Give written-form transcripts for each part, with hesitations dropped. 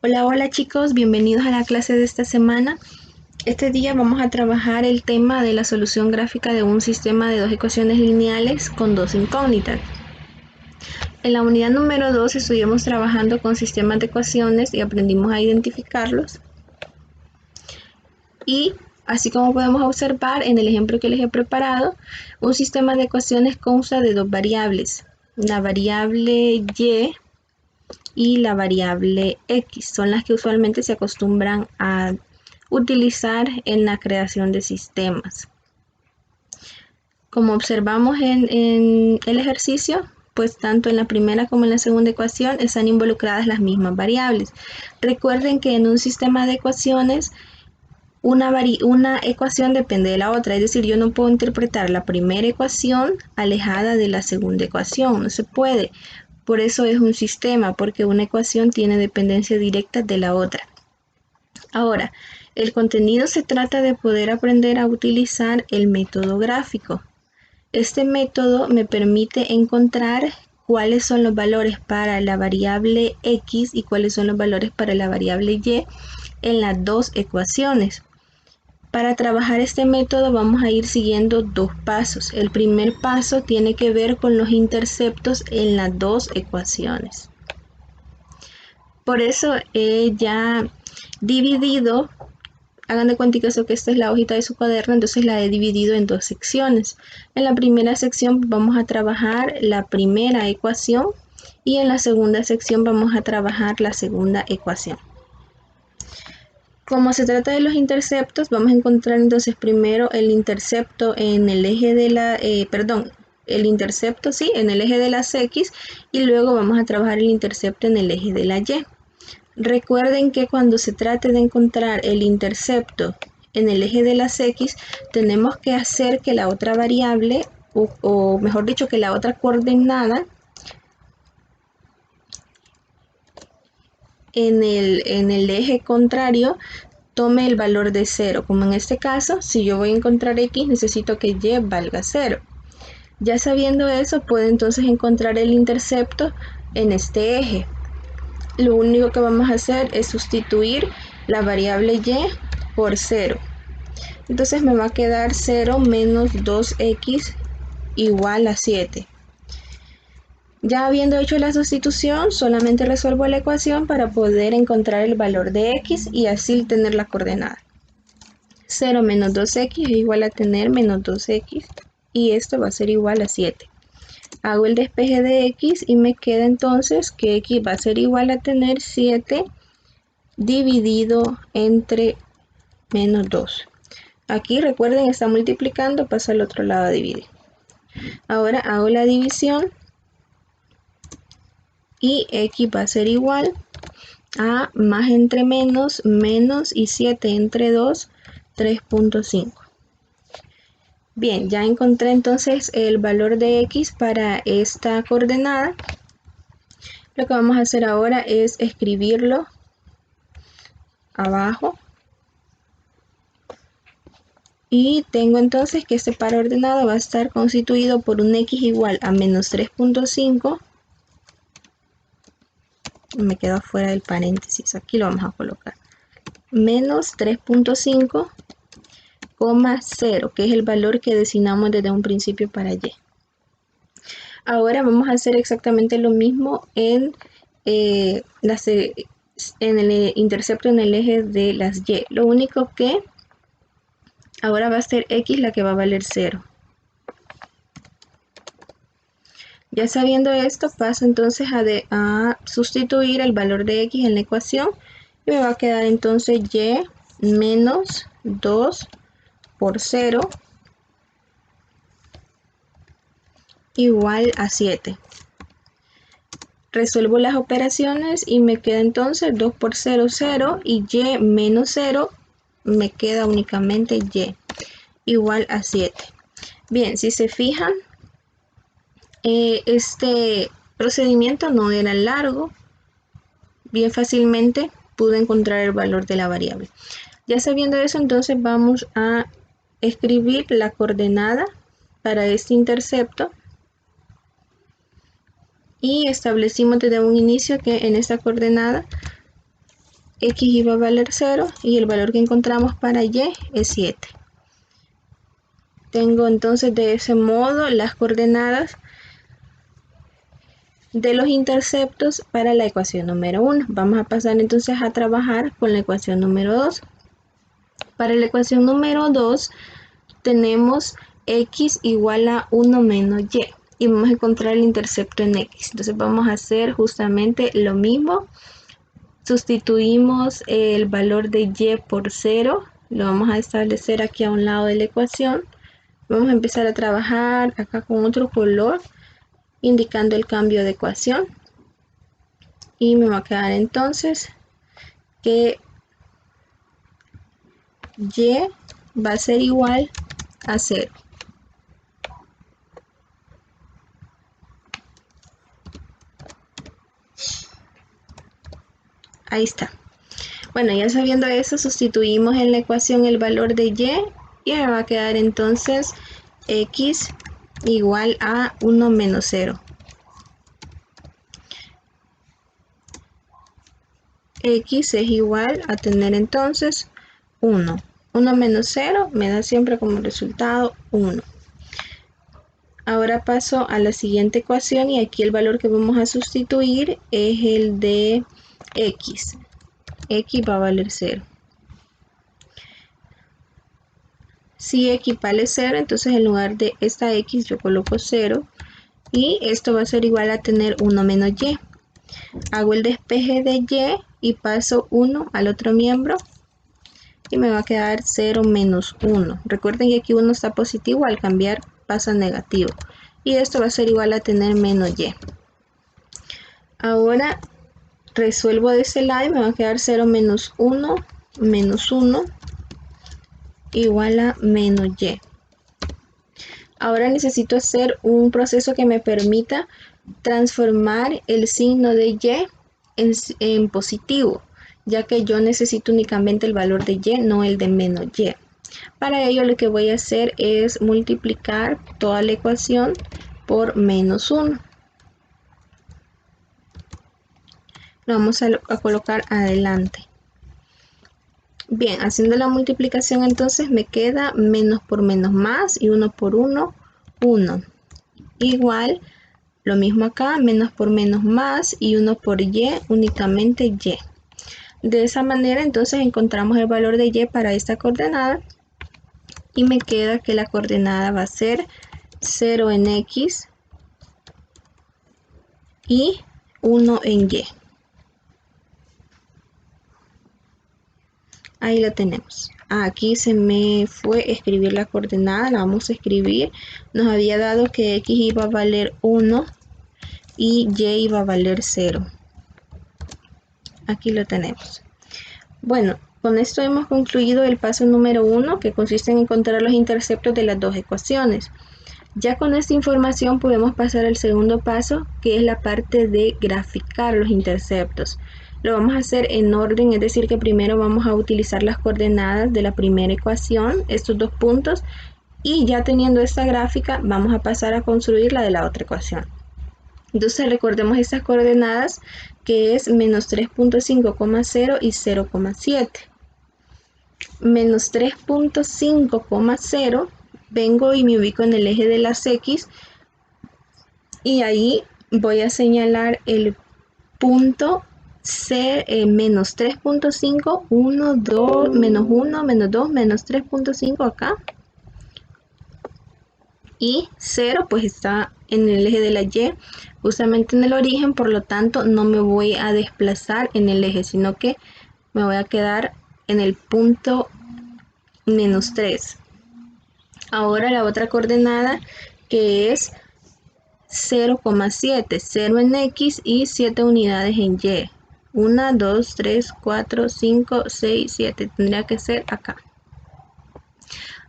Hola, hola chicos, bienvenidos a la clase de esta semana. Este día vamos a trabajar el tema de la solución gráfica de un sistema de dos ecuaciones lineales con dos incógnitas. En la unidad número 2 estuvimos trabajando con sistemas de ecuaciones y aprendimos a identificarlos. Y así como podemos observar en el ejemplo que les he preparado, un sistema de ecuaciones consta de dos variables, la variable y la variable x, son las que usualmente se acostumbran a utilizar en la creación de sistemas. Como observamos en el ejercicio, pues tanto en la primera como en la segunda ecuación están involucradas las mismas variables. Recuerden que en un sistema de ecuaciones una ecuación depende de la otra, es decir, yo no puedo interpretar la primera ecuación alejada de la segunda ecuación, no se puede. Por eso es un sistema, porque una ecuación tiene dependencia directa de la otra. Ahora, el contenido se trata de poder aprender a utilizar el método gráfico. Este método me permite encontrar cuáles son los valores para la variable x y cuáles son los valores para la variable y en las dos ecuaciones. Para trabajar este método vamos a ir siguiendo dos pasos. El primer paso tiene que ver con los interceptos en las dos ecuaciones. Por eso he ya dividido, hagan de cuenta que esta es la hojita de su cuaderno, entonces la he dividido en dos secciones. En la primera sección vamos a trabajar la primera ecuación y en la segunda sección vamos a trabajar la segunda ecuación. Como se trata de los interceptos, vamos a encontrar entonces primero el intercepto en el eje de la, el intercepto, sí, en el eje de las X, y luego vamos a trabajar el intercepto en el eje de la Y. Recuerden que cuando se trate de encontrar el intercepto en el eje de las X, tenemos que hacer que la otra variable, o mejor dicho, que la otra coordenada en el eje contrario tome el valor de 0, como en este caso, si yo voy a encontrar x, necesito que y valga 0. Ya sabiendo eso, puedo entonces encontrar el intercepto en este eje. Lo único que vamos a hacer es sustituir la variable y por 0. Entonces me va a quedar 0 menos 2x igual a 7. Ya habiendo hecho la sustitución, solamente resuelvo la ecuación para poder encontrar el valor de x y así tener la coordenada. 0 menos 2x es igual a tener menos 2x y esto va a ser igual a 7. Hago el despeje de x y me queda entonces que x va a ser igual a tener 7 dividido entre menos 2. Aquí recuerden, está multiplicando, pasa al otro lado a dividir. Ahora hago la división y x va a ser igual a más entre menos, menos y 7 entre 2, 3.5. Bien, ya encontré entonces el valor de x para esta coordenada. Lo que vamos a hacer ahora es escribirlo abajo. Y tengo entonces que este par ordenado va a estar constituido por un x igual a menos 3.5. Me quedo fuera del paréntesis, aquí lo vamos a colocar. Menos 3.5, 0, que es el valor que designamos desde un principio para y. Ahora vamos a hacer exactamente lo mismo en el intercepto en el eje de las y. Lo único que ahora va a ser x la que va a valer 0. Ya sabiendo esto, paso entonces a sustituir el valor de x en la ecuación y me va a quedar entonces y menos 2 por 0 igual a 7. Resuelvo las operaciones y me queda entonces 2 por 0, 0 y y menos 0 me queda únicamente y igual a 7. Bien, si se fijan, este procedimiento no era largo, bien fácilmente pude encontrar el valor de la variable. Ya sabiendo eso, entonces vamos a escribir la coordenada para este intercepto y establecimos desde un inicio que en esta coordenada X iba a valer 0 y el valor que encontramos para Y es 7. Tengo entonces de ese modo las coordenadas de los interceptos para la ecuación número 1. Vamos a pasar entonces a trabajar con la ecuación número 2. Para la ecuación número 2 tenemos X igual a 1 menos Y y vamos a encontrar el intercepto en X. Entonces vamos a hacer justamente lo mismo. Sustituimos el valor de Y por 0. Lo vamos a establecer aquí a un lado de la ecuación. Vamos a empezar a trabajar acá con otro color, indicando el cambio de ecuación. Y me va a quedar entonces que Y va a ser igual a 0. Ahí está. Bueno, ya sabiendo eso, sustituimos en la ecuación el valor de y me va a quedar entonces X igual a 1 menos 0. X es igual a tener entonces 1. 1 menos 0 me da siempre como resultado 1. Ahora paso a la siguiente ecuación y aquí el valor que vamos a sustituir es el de X. X va a valer 0. Si X vale 0, entonces en lugar de esta X yo coloco 0 y esto va a ser igual a tener 1 menos Y. Hago el despeje de Y paso 1 al otro miembro y me va a quedar 0 menos 1. Recuerden que aquí 1 está positivo, al cambiar pasa a negativo. Y esto va a ser igual a tener menos Y. Ahora resuelvo de ese lado y me va a quedar 0 menos 1 igual a menos Y. Ahora necesito hacer un proceso que me permita transformar el signo de Y en positivo, ya que yo necesito únicamente el valor de Y, no el de menos Y. Para ello lo que voy a hacer es multiplicar toda la ecuación por menos 1. Lo vamos a colocar adelante. Bien, haciendo la multiplicación entonces me queda menos por menos más y 1 por 1, 1. Igual, lo mismo acá, menos por menos más y 1 por Y, únicamente Y. De esa manera entonces encontramos el valor de Y para esta coordenada y me queda que la coordenada va a ser 0 en X y 1 en Y. Ahí lo tenemos. Aquí se me fue escribir la coordenada, la vamos a escribir. Nos había dado que X iba a valer 1 y Y iba a valer 0. Aquí lo tenemos. Bueno, con esto hemos concluido el paso número 1, que consiste en encontrar los interceptos de las dos ecuaciones. Ya con esta información podemos pasar al segundo paso, que es la parte de graficar los interceptos. Lo vamos a hacer en orden, es decir, que primero vamos a utilizar las coordenadas de la primera ecuación, estos dos puntos, y ya teniendo esta gráfica vamos a pasar a construir la de la otra ecuación. Entonces recordemos estas coordenadas, que es menos 3.5,0 y 0,7. Menos 3.5,0, vengo y me ubico en el eje de las X y ahí voy a señalar el punto menos 3.5, 1, 2, menos 1, menos 2, menos 3.5 acá. Y 0 pues está en el eje de la Y, justamente en el origen, por lo tanto no me voy a desplazar en el eje, sino que me voy a quedar en el punto menos 3. Ahora la otra coordenada, que es 0,7, 0 en X y 7 unidades en Y. 1, 2, 3, 4, 5, 6, 7. Tendría que ser acá.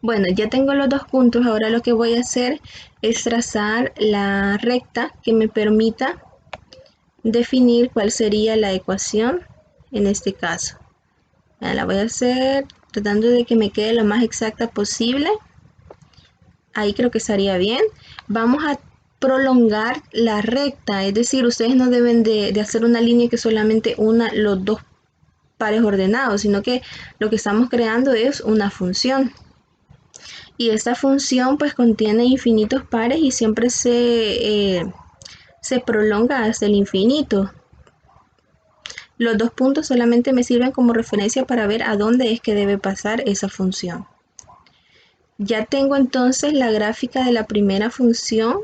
Bueno, ya tengo los dos puntos. Ahora lo que voy a hacer es trazar la recta que me permita definir cuál sería la ecuación en este caso. La voy a hacer tratando de que me quede lo más exacta posible. Ahí creo que estaría bien. Vamos a prolongar la recta, es decir, ustedes no deben de hacer una línea que solamente una los dos pares ordenados, sino que lo que estamos creando es una función. Y esta función pues contiene infinitos pares y siempre se prolonga hasta el infinito. Los dos puntos solamente me sirven como referencia para ver a dónde es que debe pasar esa función. Ya tengo entonces la gráfica de la primera función.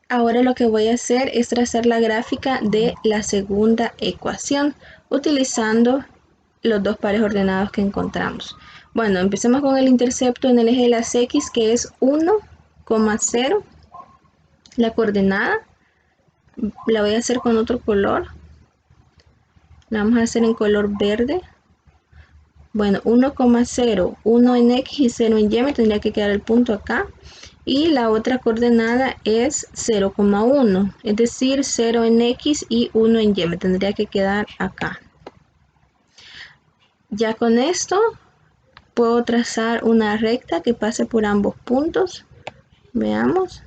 Ahora lo que voy a hacer es trazar la gráfica de la segunda ecuación utilizando los dos pares ordenados que encontramos. Bueno, empecemos con el intercepto en el eje de las X, que es 1,0. La coordenada la voy a hacer con otro color. La vamos a hacer en color verde. Bueno, 1,0, 1 en X y 0 en Y, me tendría que quedar el punto acá. Y la otra coordenada es 0,1, es decir, 0 en X y 1 en Y, me tendría que quedar acá. Ya con esto puedo trazar una recta que pase por ambos puntos. Veamos.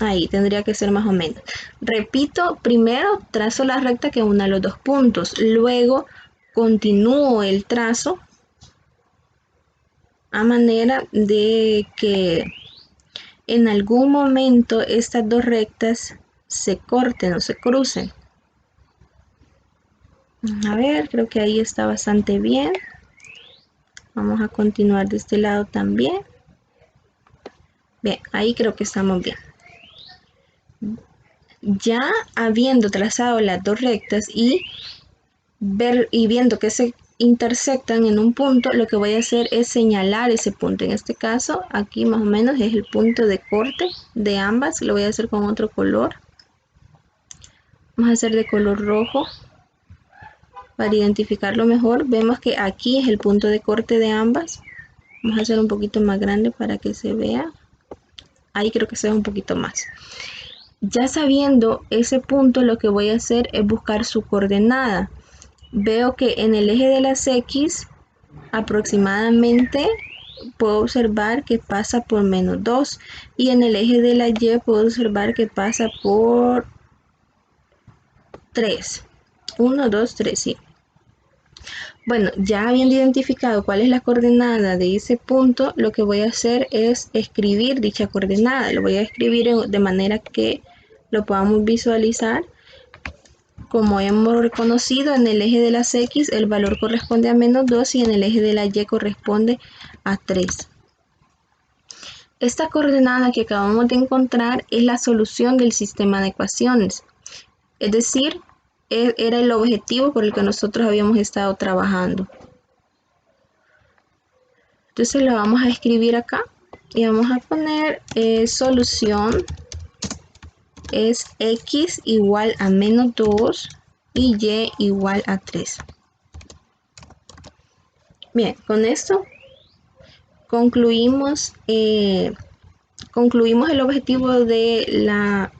Ahí tendría que ser más o menos. Repito, primero trazo la recta que una los dos puntos, luego continúo el trazo a manera de que en algún momento estas dos rectas se corten o se crucen. A ver, creo que ahí está bastante bien. Vamos a continuar de este lado también. Bien, ahí creo que estamos bien. Ya habiendo trazado las dos rectas y viendo que se intersectan en un punto, lo que voy a hacer es señalar ese punto. En este caso, aquí más o menos es el punto de corte de ambas. Lo voy a hacer con otro color. Vamos a hacer de color rojo para identificarlo mejor. Vemos que aquí es el punto de corte de ambas. Vamos a hacer un poquito más grande para que se vea. Ahí creo que se ve un poquito más. Ya sabiendo ese punto, lo que voy a hacer es buscar su coordenada. Veo que en el eje de las X aproximadamente puedo observar que pasa por -2 y en el eje de la Y puedo observar que pasa por 3. 1, 2, 3, sí. Bueno, ya habiendo identificado cuál es la coordenada de ese punto, lo que voy a hacer es escribir dicha coordenada. Lo voy a escribir de manera que lo podamos visualizar. Como hemos reconocido, en el eje de las X el valor corresponde a -2 y en el eje de la Y corresponde a 3. Esta coordenada que acabamos de encontrar es la solución del sistema de ecuaciones. Es decir, era el objetivo por el que nosotros habíamos estado trabajando. Entonces lo vamos a escribir acá y vamos a poner solución es X igual a -2 y Y igual a 3. Bien, con esto concluimos el objetivo del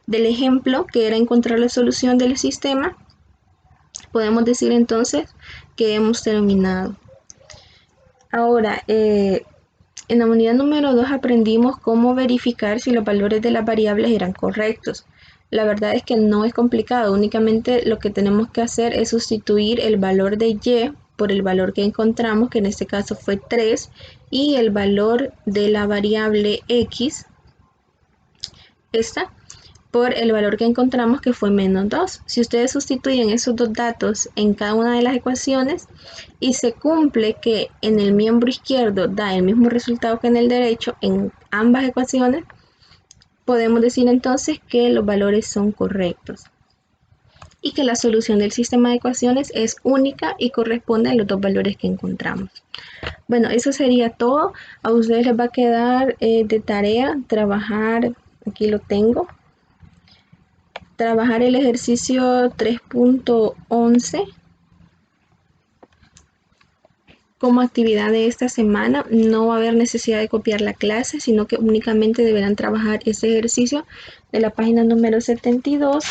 ejemplo, que era encontrar la solución del sistema. Podemos decir entonces que hemos terminado. Ahora, en la unidad número 2 aprendimos cómo verificar si los valores de las variables eran correctos. La verdad es que no es complicado, únicamente lo que tenemos que hacer es sustituir el valor de Y por el valor que encontramos, que en este caso fue 3, y el valor de la variable X, esta, por el valor que encontramos, que fue -2. Si ustedes sustituyen esos dos datos en cada una de las ecuaciones y se cumple que en el miembro izquierdo da el mismo resultado que en el derecho en ambas ecuaciones, podemos decir entonces que los valores son correctos y que la solución del sistema de ecuaciones es única y corresponde a los dos valores que encontramos. Bueno, eso sería todo. A ustedes les va a quedar de tarea trabajar, aquí lo tengo, trabajar el ejercicio 3.11 como actividad de esta semana. No va a haber necesidad de copiar la clase, sino que únicamente deberán trabajar este ejercicio de la página número 72.